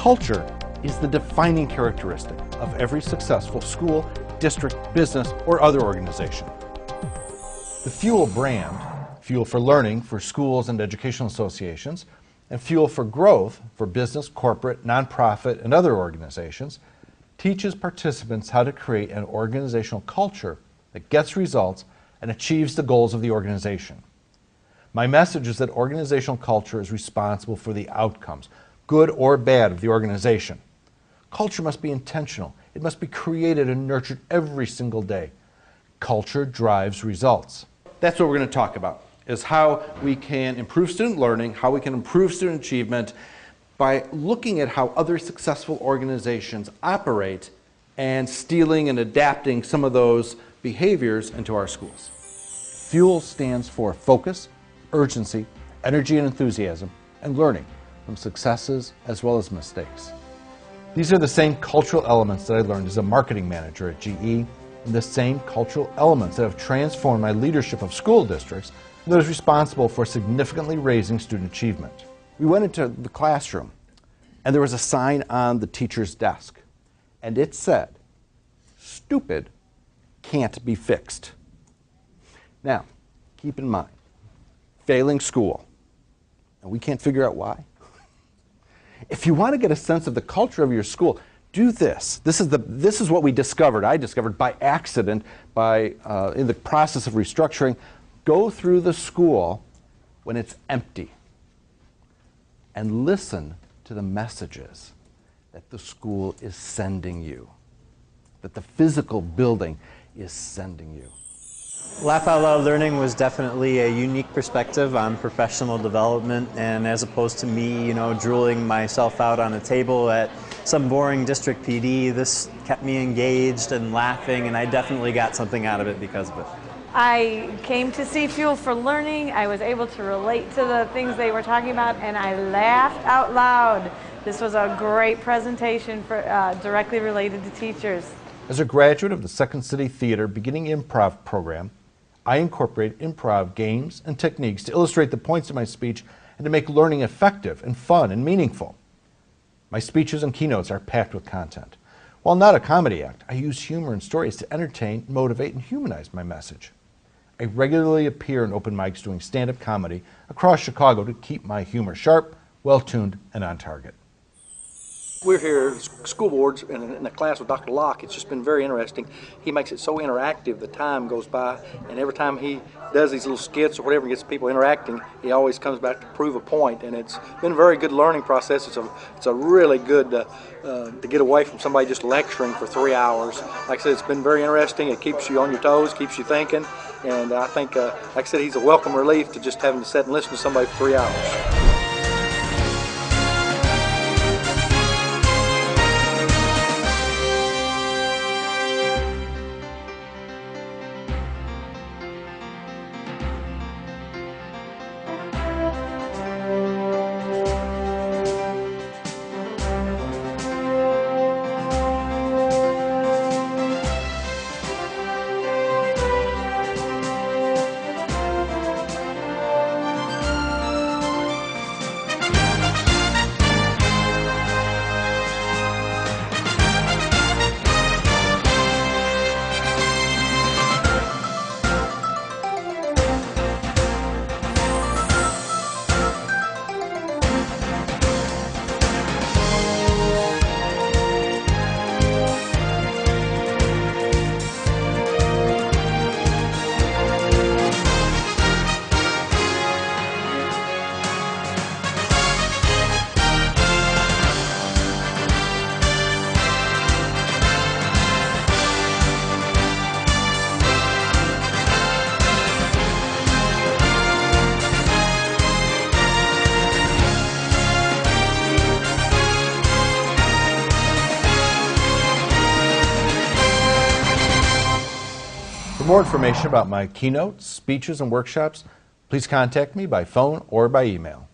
Culture is the defining characteristic of every successful school, district, business, or other organization. The Fuel brand, Fuel for Learning for schools and educational associations, and Fuel for Growth for business, corporate, nonprofit, and other organizations, teaches participants how to create an organizational culture that gets results and achieves the goals of the organization. My message is that organizational culture is responsible for the outcomes, good or bad, of the organization. Culture must be intentional. It must be created and nurtured every single day. Culture drives results. That's what we're going to talk about, is how we can improve student learning, how we can improve student achievement by looking at how other successful organizations operate and stealing and adapting some of those behaviors into our schools. Fuel stands for focus, urgency, energy and enthusiasm, and learning from successes as well as mistakes. These are the same cultural elements that I learned as a marketing manager at GE, and the same cultural elements that have transformed my leadership of school districts that is responsible for significantly raising student achievement. We went into the classroom, and there was a sign on the teacher's desk, and it said, "Stupid can't be fixed." Now, keep in mind, failing school, and we can't figure out why. If you want to get a sense of the culture of your school, do this. This is what we discovered. I discovered by accident, in the process of restructuring. Go through the school when it's empty and listen to the messages that the school is sending you, that the physical building is sending you. Laugh Out Loud Learning was definitely a unique perspective on professional development, and as opposed to me, drooling myself out on a table at some boring district PD, this kept me engaged and laughing, and I definitely got something out of it because of it. I came to see Fuel for Learning. I was able to relate to the things they were talking about, and I laughed out loud. This was a great presentation for directly related to teachers. As a graduate of the Second City Theater Beginning Improv program, I incorporate improv games and techniques to illustrate the points of my speech and to make learning effective and fun and meaningful. My speeches and keynotes are packed with content. While not a comedy act, I use humor and stories to entertain, motivate, and humanize my message. I regularly appear in open mics doing stand-up comedy across Chicago to keep my humor sharp, well-tuned, and on target. We're here at school boards in a class with Dr. Lauk. It's just been very interesting. He makes it so interactive, the time goes by, and every time he does these little skits or whatever and gets people interacting, he always comes back to prove a point, and it's been a very good learning process. It's a really good to get away from somebody just lecturing for 3 hours. Like I said, it's been very interesting. It keeps you on your toes, keeps you thinking, and I think, like I said, he's a welcome relief to just having to sit and listen to somebody for 3 hours. For more information about my keynotes, speeches, and workshops, please contact me by phone or by email.